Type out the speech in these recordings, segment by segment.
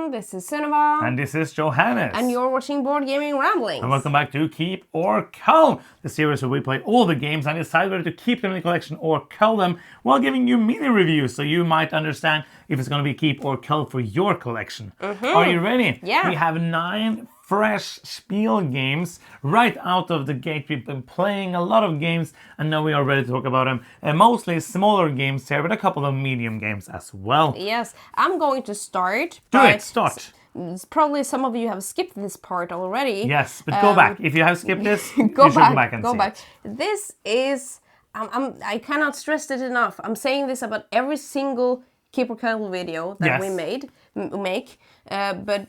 everyone, this is Sunniva. And this is Johannes. And you're watching Board Gaming Ramblings. And welcome back to Keep or Cull, the series where we play all the games and decide whether to keep them in the collection or cull them while giving you mini reviews so you might understand if it's going to be keep or cull for your collection. Are you ready? Yeah. We have 9 fresh Spiel games right out of the gate. We've been playing a lot of games and now we are ready to talk about them. Mostly smaller games here, but a couple of medium games as well. Yes, I'm going to start. Start. Probably some of you have skipped this part already. Yes, but go back. If you have skipped this, go you should go back and go see back. it. This is, I cannot stress it enough. I'm saying this about every single Keep or Cull video that we make. But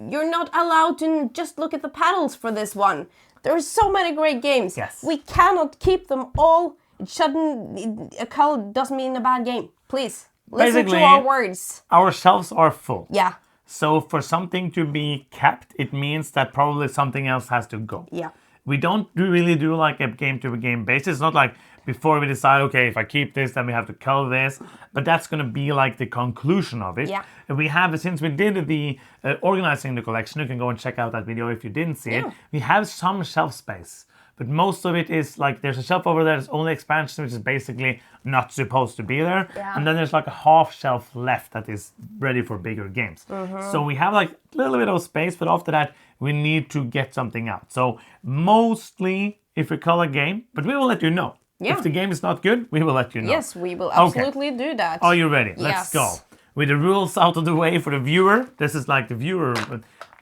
you're not allowed to just look at the paddles for this one. There are so many great games. Yes. We cannot keep them all. A cull doesn't mean a bad game. Please, listen to our words. Our shelves are full. Yeah. So for something to be kept, it means that probably something else has to go. Yeah. We don't really do like a game-to-game basis. It's not like before we decide, okay, if I keep this, then we have to cull this. But that's going to be like the conclusion of it. Yeah. And we have, since we did the organizing the collection, you can go and check out that video if you didn't see it. We have some shelf space. But most of it is like, there's a shelf over there that's only expansion, which is basically not supposed to be there. Yeah. And then there's like a half shelf left that is ready for bigger games. So we have like a little bit of space, but after that, we need to get something out. So mostly, if we call a game, but we will let you know. Yeah. If the game is not good, we will let you know. Yes, we will absolutely do that. Are you ready? Yes. Let's go. With the rules out of the way for the viewer, this is like the viewer.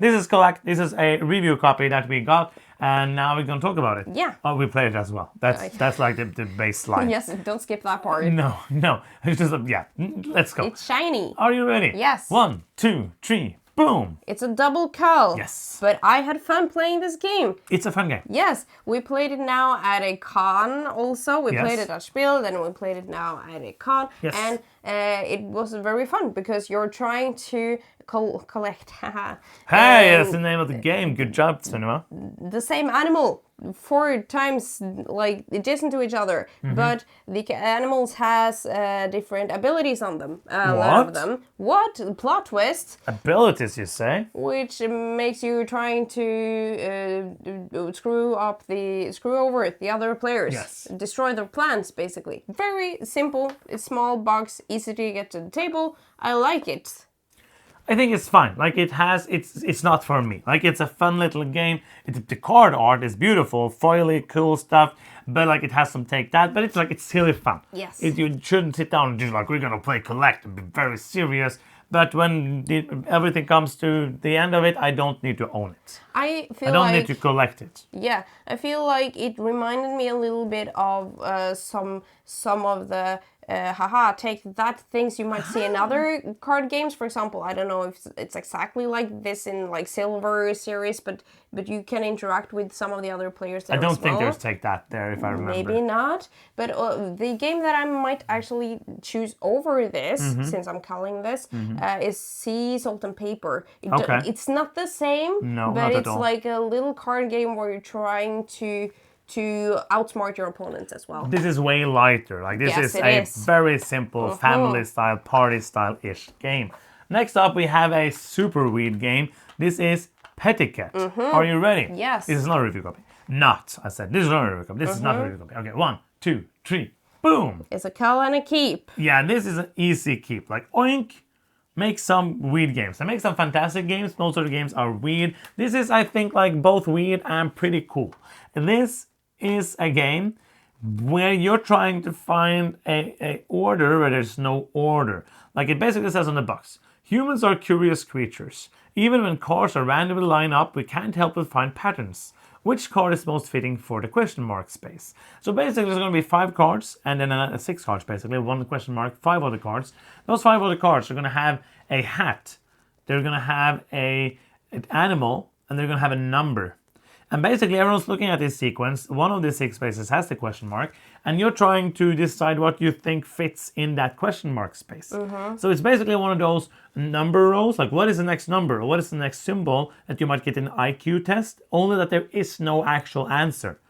This is correct. This is a review copy that we got, and now we're gonna talk about it. Yeah. Oh, we played it as well. That's like the baseline. Yes, don't skip that part. No. It's just let's go. It's shiny. Are you ready? Yes. 1, 2, 3, boom. It's a double cull. Yes. But I had fun playing this game. It's a fun game. Yes, we played it now at a con also. We Yes. played it at Spiel, then we played it now at a con. Yes. And it was very fun because you're trying to collect Hey, that's the name of the game. Good job, Sunniva. the same animal 4 times like adjacent to each other, but the animals has different abilities on them. A lot of them. What plot twist? Abilities, you say? Which makes you trying to screw over the other players. Yes. Destroy their plans, basically. Very simple. It's small box, easy to get to the table. I like it. I think it's fine. Like it's not for me. Like it's a fun little game. The card art is beautiful, foily, cool stuff. But like it has some take that. But it's silly fun. Yes. You shouldn't sit down and just like we're gonna play collect and be very serious. But when everything comes to the end of it, I don't need to own it. I don't need to collect it. Yeah, I feel like it reminded me a little bit of some of the take that things you might see in other card games. For example, I don't know if it's exactly like this in like Silver series, but you can interact with some of the other players there. I don't as think well. there's take that there, if I remember. Maybe not, but the game that I might actually choose over this, since I'm calling this, is Sea, Salt and Paper. It's not the same, No, but not at it's all. like a little card game where you're trying to outsmart your opponents as well. This is way lighter. Like this Yes, is it a is. very simple family style, party style ish game. Next up, we have a super weird game. This is Petiquette. Are you ready? Yes. This is not a review copy. I said this is not a review copy. This is not a review copy. Okay, 1, 2, 3, boom. It's a cull and a keep. Yeah, this is an easy keep. Like oink. Make some weird games. I make some fantastic games. Most of the games are weird. This is, I think, like both weird and pretty cool. This is a game where you're trying to find a order where there's no order. Like it basically says on the box, humans are curious creatures. Even when cards are randomly lined up, we can't help but find patterns. Which card is most fitting for the question mark space? So basically there's going to be 5 cards and then 6 cards basically, 1 question mark, 5 other cards. Those 5 other cards are going to have a hat, they're going to have an animal, and they're going to have a number. And basically everyone's looking at this sequence. One of these 6 spaces has the question mark, and you're trying to decide what you think fits in that question mark space. So it's basically one of those number rows, like what is the next number, or what is the next symbol that you might get in an IQ test, only that there is no actual answer.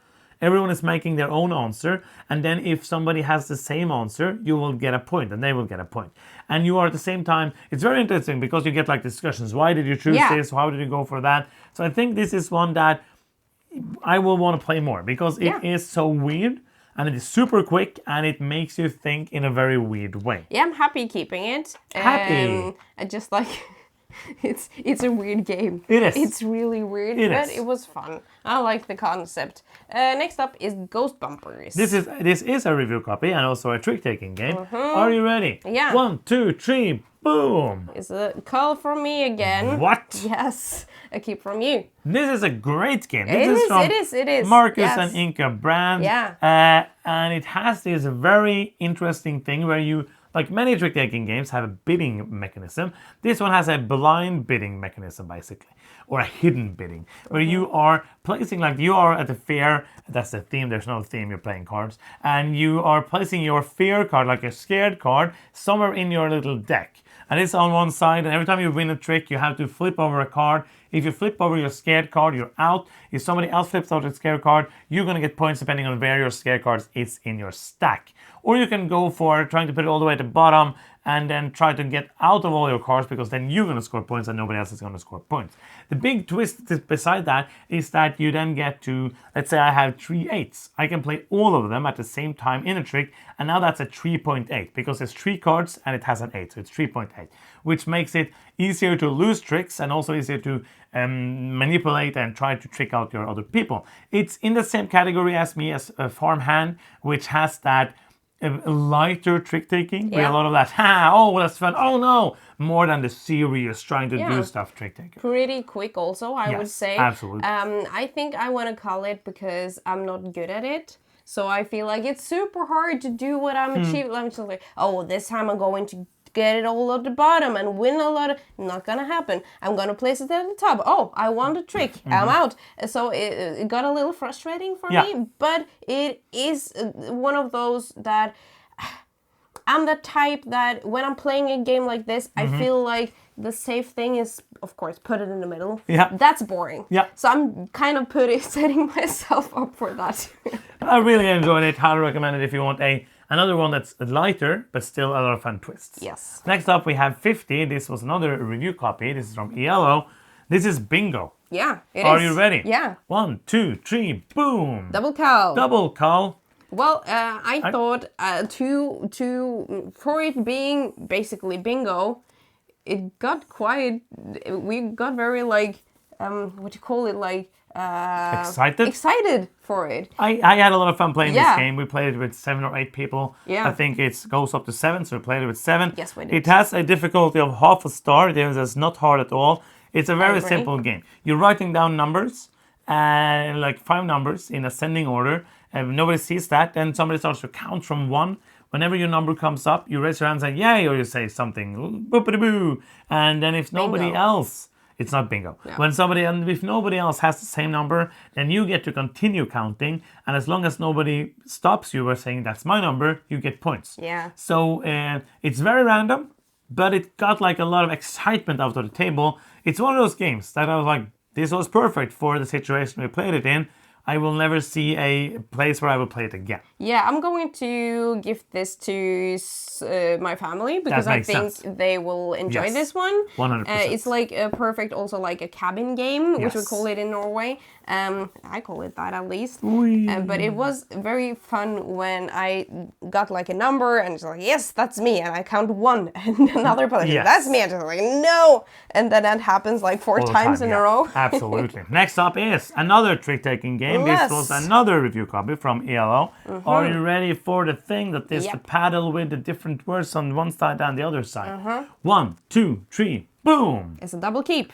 Everyone is making their own answer, and then if somebody has the same answer, you will get a point, and they will get a point. And you are at the same time, it's very interesting because you get like discussions. Why did you choose this? How did you go for that? So I think this is one that I will want to play more because it is so weird. And it is super quick, and it makes you think in a very weird way. Yeah, I'm happy keeping it. Happy. I just like it's a weird game. It is. It's really weird, but it was fun. I like the concept. Next up is Ghostbumpers. This is a review copy and also a trick-taking game. Are you ready? Yeah. 1, 2, 3, boom! It's a call from me again. What? Yes, a keep from you. This is a great game. It is. Marcus Yes. and Inka brand. Yeah. And it has this very interesting thing where you, like many trick-taking games, have a bidding mechanism. This one has a blind bidding mechanism, basically, or a hidden bidding, where you are placing, like you are at a fair, that's the theme, there's no theme, you're playing cards, and you are placing your fear card, like a scared card, somewhere in your little deck. And it's on one side, and every time you win a trick, you have to flip over a card. If you flip over your scared card, you're out. If somebody else flips out a scared card, you're going to get points depending on where your scared cards is in your stack. Or you can go for trying to put it all the way at the bottom and then try to get out of all your cards, because then you're going to score points and nobody else is going to score points. The big twist beside that is that you then get to, let's say I have 3 8s. I can play all of them at the same time in a trick, and now that's a 3.8 because there's 3 cards and it has an 8, so it's 3.8, which makes it easier to lose tricks and also easier to manipulate and try to trick out your other people. It's in the same category as me as a farmhand, which has that lighter trick taking with a lot of that oh that's fun, oh no, more than the serious trying to do stuff trick taking. Pretty quick also, I would say. Absolutely. I think I want to call it because I'm not good at it. So I feel like it's super hard to do what I'm achieving. I'm just like, oh, this time I'm going to get it all at the bottom and win a lot of... Not gonna happen. I'm gonna place it at the top. Oh, I won the trick. I'm out. So it got a little frustrating for me, but it is one of those that... I'm the type that when I'm playing a game like this, I feel like the safe thing is, of course, put it in the middle. Yeah. That's boring. Yeah. So I'm kind of setting myself up for that. I really enjoyed it. Highly recommend it if you want another one that's lighter, but still a lot of fun twists. Yes. Next up, we have 50. This was another review copy. This is from ELO. This is Bingo. Yeah, it is. Are you ready? Yeah. 1, 2, 3, boom. Double Cull. Double Cull. Well, I thought for it being basically bingo, it got quite. We got very like what do you call it, like excited for it. I had a lot of fun playing this Yeah. game. We played it with 7 or 8 people. Yeah. I think it goes up to 7, so we played it with 7. Yes, we did. It has a difficulty of half a star. It's not hard at all. It's a very agree. simple game. You're writing down numbers, and like 5 numbers in ascending order. And nobody sees that. Then somebody starts to count from 1. Whenever your number comes up, you raise your hand and say yay, or you say something boop-a-doo. And then if nobody Bingo. else, it's not bingo. No. If nobody else has the same number, then you get to continue counting. And as long as nobody stops you by saying that's my number, you get points. Yeah. So it's very random, but it got like a lot of excitement out of the table. It's one of those games that I was like, this was perfect for the situation we played it in. I will never see a place where I will play it again. Yeah, I'm going to give this to my family because I think they will enjoy this one. 100%. It's like a perfect, also like a cabin game, which we call it in Norway. I call it that at least. But it was very fun when I got like a number and it's like, yes, that's me. And I count 1 and another person, that's me. And it's like, no. And then that happens like 4 times in a row. Absolutely. Next up is another trick-taking game. This was another review copy from ELO. Are you ready for the thing that is the paddle with the different words on one side and the other side? 1, 2, 3, boom! It's a double keep.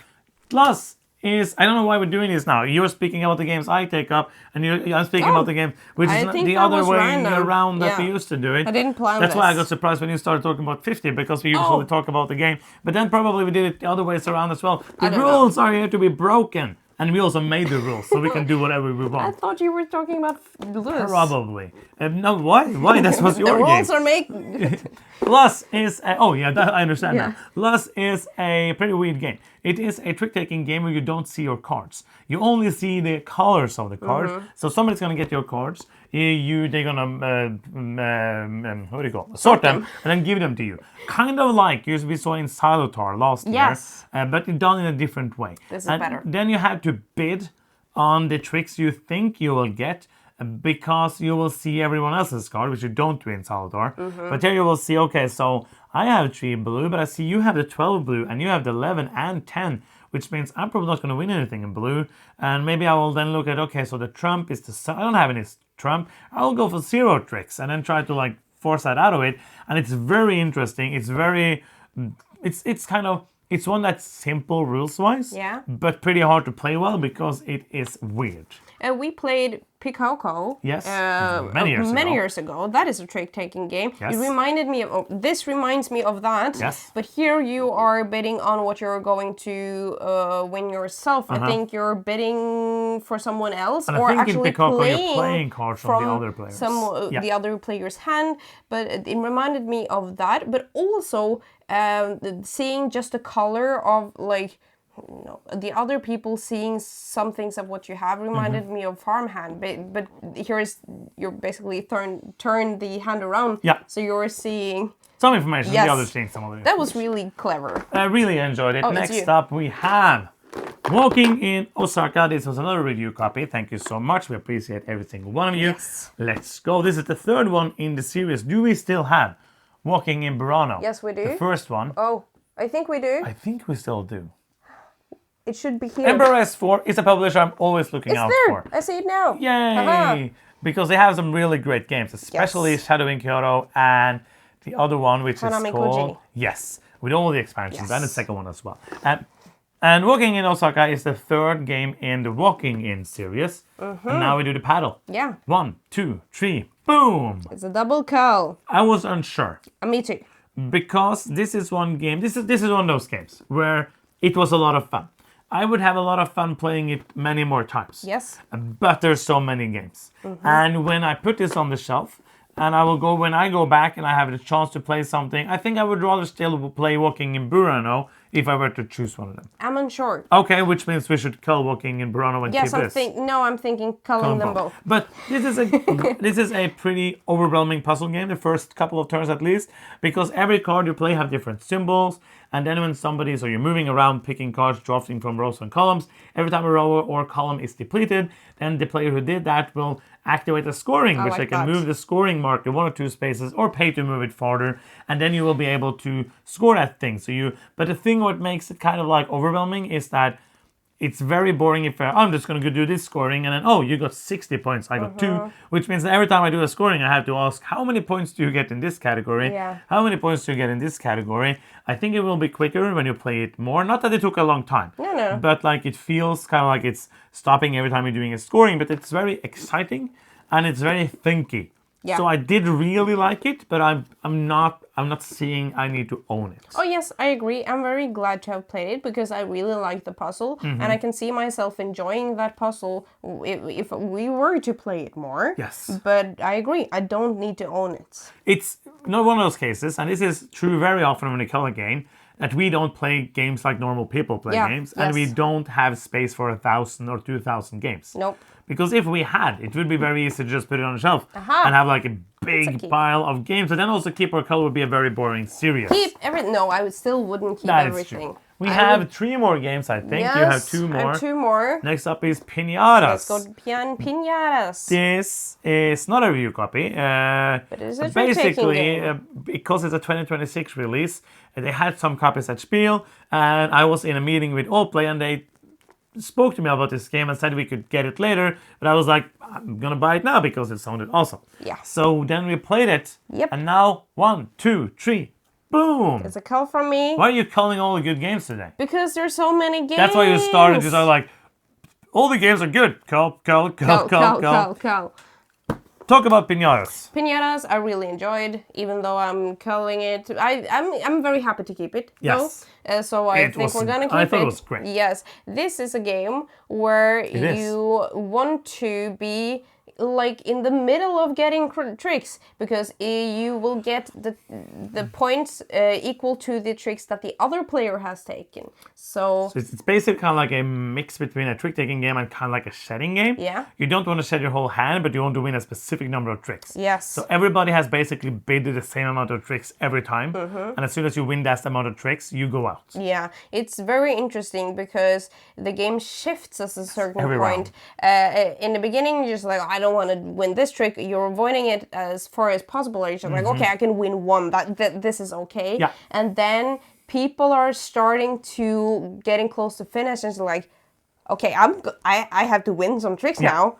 Plus is, I don't know why we're doing this now. You're speaking about the games I take up, and I'm speaking about the game, which is the other way around that we used to do it. I didn't plan That's this. why I got surprised when you started talking about 50, because we usually talk about the game. But then probably we did it the other ways around as well. The rules are here to be broken. And we also made the rules, so we can do whatever we want. I thought you were talking about rules. Probably. No, why? Why? That was your the game. rules are made. Lust is I understand Yeah. now. Lust is a pretty weird game. It is a trick-taking game where you don't see your cards. You only see the colors of the cards. So somebody's gonna get your cards. They're gonna what do you call it? Sort them and then give them to you. Kind of like we saw in Silotar last Yes. year, but done in a different way. This is And better. then you have to bid on the tricks you think you will get. Because you will see everyone else's card, which you don't do in Salvador. But here you will see, okay, so I have 3 blue, but I see you have the 12 blue, and you have the 11 and 10, which means I'm probably not going to win anything in blue. And maybe I will then look at, okay, so the trump is I don't have any trump. I'll go for 0 tricks and then try to like force that out of it. And it's very interesting. It's very, it's kind of, it's one that's simple rules-wise, Yeah. but pretty hard to play well because it is weird. We played Piñatas. Yes, many years ago. That is a trick-taking game. Yes. It reminded me of. This reminds me of that. Yes. But here you are bidding on what you're going to win yourself. I think you're bidding for someone else, And or I think actually in Piñatas playing, you're playing cards from the other players. the other player's hand. But it reminded me of that. But also seeing just the color of like. No, the other people seeing some things of what you have reminded me of farmhand, but you're basically turn the hand around. Yeah. So you're seeing. Some information, Yes. the other thing, some of it. That was really clever. I really enjoyed it. Oh, it's Next you. up we have Walking in Osaka. This was another review copy. Thank you so much. We appreciate every single one of you. Yes. Let's go. This is the 3rd one in the series. Do we still have Walking in Burano? Yes, we do. The first one. Oh, I think we do. I think we still do. It should be here. Emperor S4 is a publisher I'm always looking it's out there. for. I see it now. Yay! Aha. Because they have some really great games, especially Yes. Shadow in Kyoto and the other one, which Hanami is called... Koji. Yes, with all the expansions and the Yes. second one as well. And Walking in Osaka is the 3rd game in the Walking in series. And now we do the paddle. Yeah. 1, 2, 3, boom! It's a double Cull. I was unsure Me too. because this is one game. This is one of those games where it was a lot of fun. I would have a lot of fun playing it many more times. Yes. But there's so many games. And when I put this on the shelf, and when I go back and I have the chance to play something, I think I would rather still play Walking in Burano if I were to choose one of them. I'm unsure. Okay, which means we should call Walking in Burano and Yes, keep this. I'm thinking culling them both. But this is a pretty overwhelming puzzle game, the first couple of turns at least, because every card you play have different symbols, and then when so you're moving around, picking cards, drafting from rows and columns, every time a row or column is depleted, then the player who did that will activate a scoring, which like they can that. move the scoring marker 1 or 2 spaces or pay to move it farther, and then you will be able to score that thing. But the thing what makes it kind of like overwhelming is that it's very boring if I'm just going to go do this scoring and then, oh, you got 60 points, I got 2, which means that every time I do a scoring, I have to ask, how many points do you get in this category? Yeah. How many points do you get in this category? I think it will be quicker when you play it more. Not that it took a long time. No. But like it feels kind of like it's stopping every time you're doing a scoring, but it's very exciting and it's very thinky. Yeah. So I did really like it, but I'm not seeing I need to own it. Oh yes, I agree. I'm very glad to have played it because I really like the puzzle, and I can see myself enjoying that puzzle if we were to play it more. Yes. But I agree. I don't need to own it. It's not one of those cases, and this is true very often when we call a game, that we don't play games like normal people play games, and we yes. don't have space for 1,000 or 2,000 games. Nope. Because if we had, it would be very easy to just put it on the shelf Aha. and have like a big It's a keep. pile of games. And then also Keep or Cull would be a very boring series. Keep everything. No, I still wouldn't keep That is everything. true. We I have would- 3 more games, I think. Yes, You have 2 more. I have 2 more. Next up is Piñatas. Let's go to Piñatas. This is not a review copy. But it is a trick-taking basically, game. because it's a 2026 release, they had some copies at Spiel, and I was in a meeting with Allplay, and they spoke to me about this game and said we could get it later, but I was like, I'm gonna buy it now because it sounded awesome. Yeah. So then we played it, Yep. and now 1, 2, 3, boom! It's a call from me. Why are you calling all the good games today? Because there's so many games. That's why you started. You started like, all the games are good. Cull. Cull. Talk about Piñatas. Piñatas I really enjoyed, even though I'm culling it. I'm very happy to keep it. Yes. Though. So I It think was- we're gonna keep I it. thought it was great. Yes. This is a game where is. you want to be like in the middle of getting tricks, because you will get the points equal to the tricks that the other player has taken. So it's basically kind of like a mix between a trick-taking game and kind of like a shedding game. Yeah. You don't want to shed your whole hand, but you want to win a specific number of tricks. Yes. So everybody has basically bid the same amount of tricks every time. And as soon as you win that amount of tricks, you go out. Yeah, it's very interesting because the game shifts at a certain Every point. In the beginning, you're just like, I don't want to win this trick. You're avoiding it as far as possible. You're just like, okay, I can win one. This is okay. Yeah. And then people are starting to getting close to finish, and it's like, okay, I have to win some tricks now,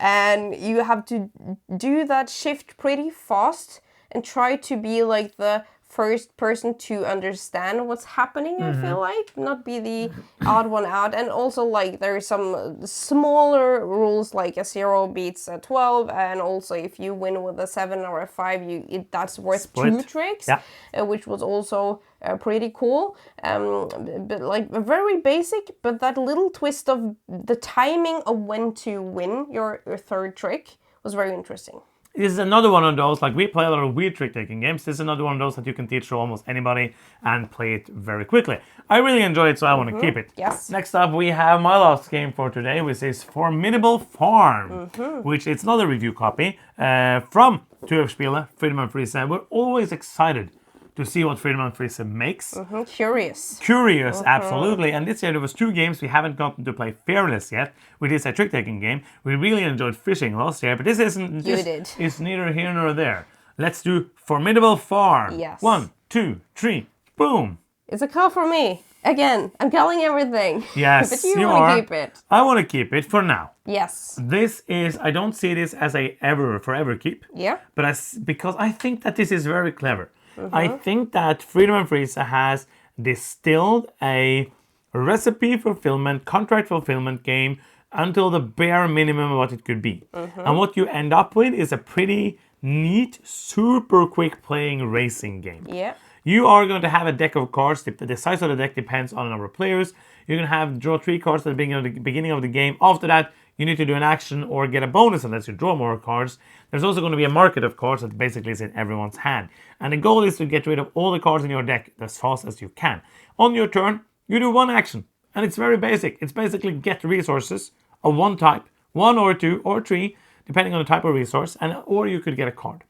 and you have to do that shift pretty fast and try to be like the first person to understand what's happening. I feel like not be the odd one out, and also like there are some smaller rules like a 0 beats a 12, and also if you win with a 7 or a 5, that's worth Split. 2 tricks, Yeah. which was also pretty cool. But like very basic, but that little twist of the timing of when to win your third trick was very interesting. This is another one of those, like we play a lot of weird trick-taking games. This is another one of those that you can teach to almost anybody and play it very quickly. I really enjoy it, so I want to keep it. Yes. Next up, we have my last game for today, which is Formidable Farm, which is another review copy from 2 Spiel, Freedom and Freeze. We're always excited to see what Freedom and Freeze makes. Curious. Curious, absolutely. And this year there was 2 games we haven't gotten to play Fearless yet, which is a trick-taking game. We really enjoyed Fishing last year, but this isn't. You did. It's neither here nor there. Let's do Formidable Farm. Yes. 1, 2, 3, boom. It's a call for me. Again, I'm calling everything. Yes, But you you want are. to keep it. I want to keep it for now. Yes. This is. I don't see this as a forever keep. Yeah. But because I think that this is very clever. I think that Freedom and Freeze has distilled a recipe fulfillment, contract fulfillment game until the bare minimum of what it could be. And what you end up with is a pretty neat, super quick playing racing game. Yeah. You are going to have a deck of cards. The size of the deck depends on the number of players. You're going to have draw 3 cards at the beginning of the game. After that, you need to do an action or get a bonus unless you draw more cards. There's also going to be a market of cards that basically is in everyone's hand. And the goal is to get rid of all the cards in your deck as fast as you can. On your turn, you do 1 action. And it's very basic. It's basically get resources of 1 type, 1 or 2 or 3, depending on the type of resource, or you could get a card.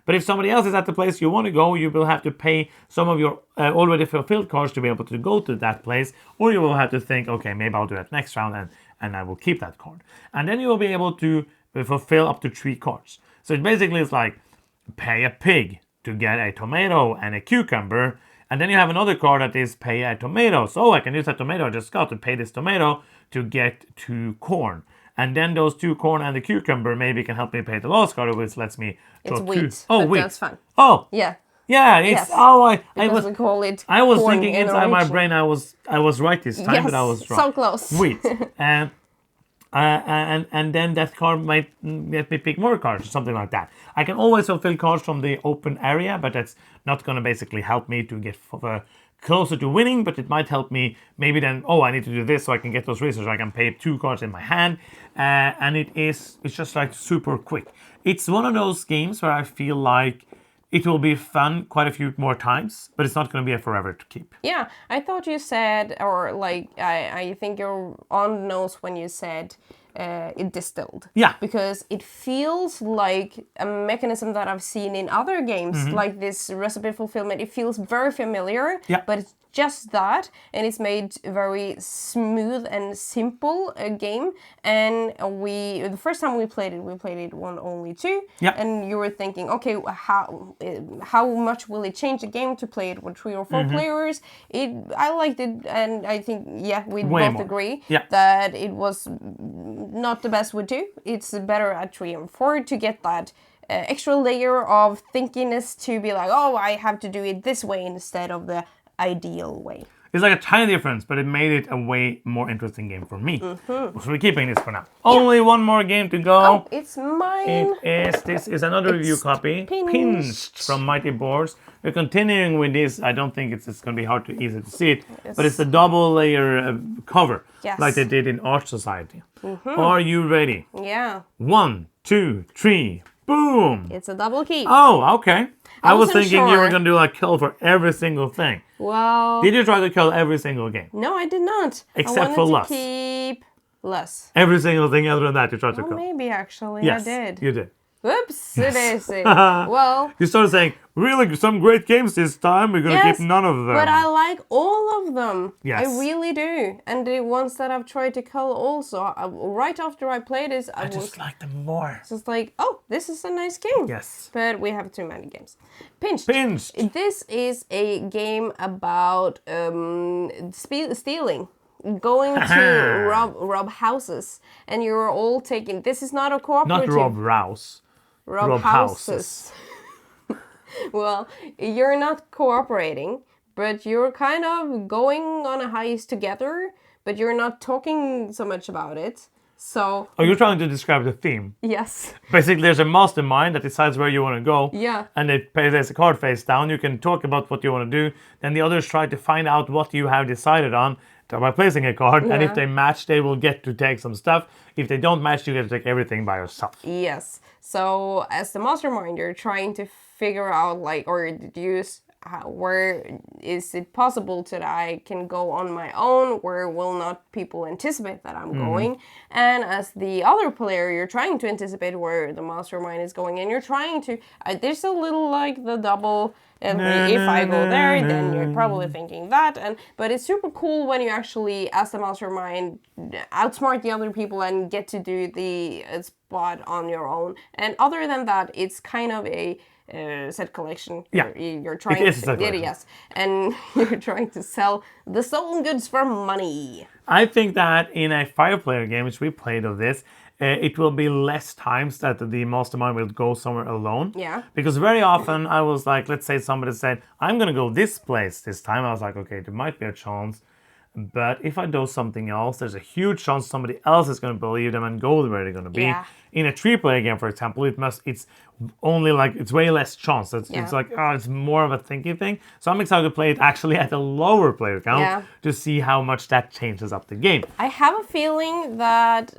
But if somebody else is at the place you want to go, you will have to pay some of your already fulfilled cards to be able to go to that place, or you will have to think, okay, maybe I'll do that next round and I will keep that card. And then you will be able to fulfill up to 3 cards. So it basically is like pay a pig to get a tomato and a cucumber, and then you have another card that is pay a tomato. So I can use that tomato I just got to pay this tomato to get 2 corn. And then those 2 corn and the cucumber maybe can help me pay the last card, which lets me draw It's wheat. 2. Oh, but wheat. That's fun. Oh, Yeah. yeah. It's Yes. I Because was we call it I was corn thinking in inside my origin. brain I was right this time, Yes, but I was wrong. so close. Wheat. And then that card might let me pick more cards or something like that. I can always fulfill cards from the open area, but that's not going to basically help me to get closer to winning, but it might help me maybe then, I need to do this so I can get those resources. I can pay 2 cards in my hand, and it's just like super quick. It's one of those games where I feel like it will be fun quite a few more times, but it's not going to be a forever to keep. Yeah, I thought you said, or like, I think you're on the nose when you said it distilled. Yeah. Because it feels like a mechanism that I've seen in other games, like this recipe fulfillment. It feels very familiar, Yeah. but it's just that, and it's made very smooth and simple a game. And the first time we played it only 2. Yeah. And you were thinking, okay, how much will it change the game to play it with 3 or 4 players? I liked it, and I think we Way both more. agree Yeah. that it was not the best with 2. It's better at 3 and 4 to get that extra layer of thinkiness to be like, I have to do it this way instead of the ideal way. It's like a tiny difference, but it made it a way more interesting game for me. So we're keeping this for now. Only one more game to go. Oh, it's mine. This is another review copy. Pinched. From Mighty Boars. We're continuing with this. I don't think it's going to be hard to easy to see it, but it's a double layer cover, Yes. like they did in Art Society. Are you ready? Yeah. 1, 2, 3. Boom! It's a double keep. Oh, okay. I was wasn't thinking you were sure. going to do like kill for every single thing. Well, Did you try to kill every single game? no, I did not. Except I for wanted less. to keep less. Every single thing other than that you tried to Oh, kill. maybe actually Yes, I did. you did. Whoops, daisy. Well, You started saying, really, some great games this time. We're going to yes, keep none of them. but I like all of them. Yes. I really do. And the ones that I've tried to cull also, right after I played this, I was just like them more. just like, oh, this is a nice game. Yes. But we have too many games. Pinched. Pinched. This is a game about stealing. Going to rob houses. And you're all taking... This is not a Not cooperative... Rob Rouse. Rob houses. Well, you're not cooperating, but you're kind of going on a heist together, but you're not talking so much about it. So, Oh, you're trying to describe the theme. yes. Basically, there's a mastermind that decides where you want to go. Yeah. And there's a card face down. You can talk about what you want to do. Then the others try to find out what you have decided on by placing a card. And if Yeah. they match, they will get to take some stuff. If they don't match, you get to take everything by yourself. Yes. So, as the mastermind, you're trying to figure out, like, or deduce where is it possible that I can go on my own, where will not people anticipate that I'm going, and as the other player you're trying to anticipate where the mastermind is going, and you're trying to there's a little like the double, and if I go there then you're probably thinking that, but it's super cool when you actually as the mastermind outsmart the other people and get to do the spot on your own. And other than that, it's kind of a set collection. Yeah. You're trying It is a to set collection. yes, and you're trying to sell the stolen goods for money. I think that in a 5-player game, which we played of this, it will be less times that the mastermind will go somewhere alone. Yeah. Because very often I was like, let's say somebody said, I'm going to go this place this time. I was like, okay, there might be a chance. But if I do something else, there's a huge chance somebody else is going to believe them and go where they're going to be. Yeah. In a 3-player game, for example, it's only like, it's way less chance. It's like, it's more of a thinking thing. So I'm excited to play it actually at a lower player count to see how much that changes up the game. I have a feeling that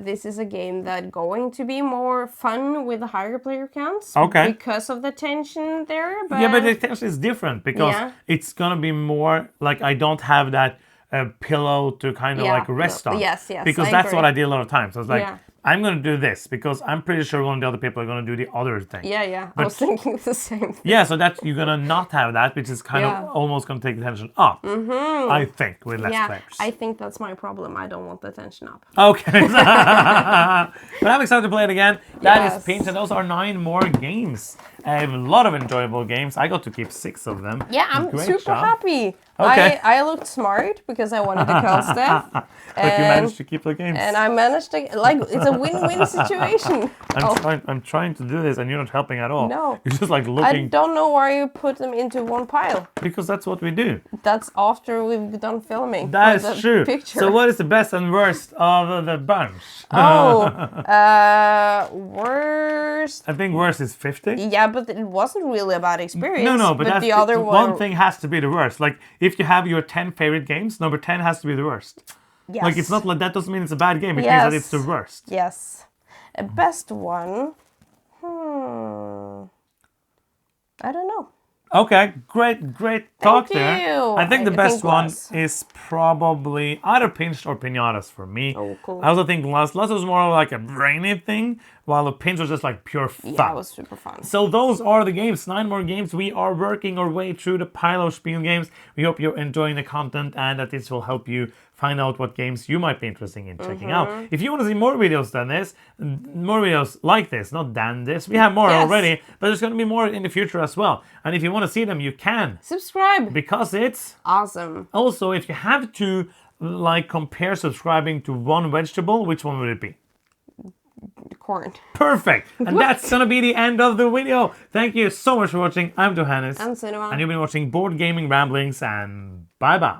this is a game that going to be more fun with the higher player counts. Okay. Because of the tension there. But Yeah, but the tension is different because it's going to be more like I don't have that pillow to kind of like rest on. Yes, Because I that's agree. what I did a lot of times. I was like, Yeah. I'm going to do this because I'm pretty sure one of the other people are going to do the other thing. Yeah. I was thinking the same thing. Yeah, so that you're going to not have that, which is kind of almost going to take the tension up. Mm-hmm. I think, with less Yeah, players. I think that's my problem. I don't want the tension up. Okay. But I'm excited to play it again. That is Yes. Pinch, and those are 9 more games. I have a lot of enjoyable games. I got to keep 6 of them. Yeah, I'm Great super job. happy. Okay. I looked smart because I wanted to kill stuff. But you managed to keep the games. And I managed to, like, it's a win-win situation. I'm trying to do this and you're not helping at all. No. You're just like I looking don't know why you put them into one pile. because that's what we do. That's after we've done filming. That for is the true. Picture. So what is the best and worst of the bunch? Worst. I think worst is 50. Yeah, but it wasn't really a bad experience. No, but that's the other one thing has to be the worst. Like if you have your 10 favorite games, number 10 has to be the worst. Yes. Like it's not like that doesn't mean it's a bad game. It means that it's the worst. Yes. A best one. I don't know. Okay, great talk Thank there. you. I think the I best think one Glass. is probably either Pinched or Piñatas for me. Oh, cool. I also think Glass was more like a brainy thing, while the Pinch was just like pure fun. Yeah, it was super fun. So those are the games, 9 more games. We are working our way through the pile of Spiel games. We hope you're enjoying the content and that this will help you find out what games you might be interested in checking out. If you want to see more videos than this, more videos like this, not than this, we have more Yes. already, but there's going to be more in the future as well. And if you want to see them, you can, Subscribe. because it's... Awesome. Also, if you have to like compare subscribing to one vegetable, which one would it be? Corn. Perfect! And that's gonna be the end of the video. Thank you so much for watching. I'm Johannes. And Cinema. And you've been watching Board Gaming Ramblings, and bye-bye.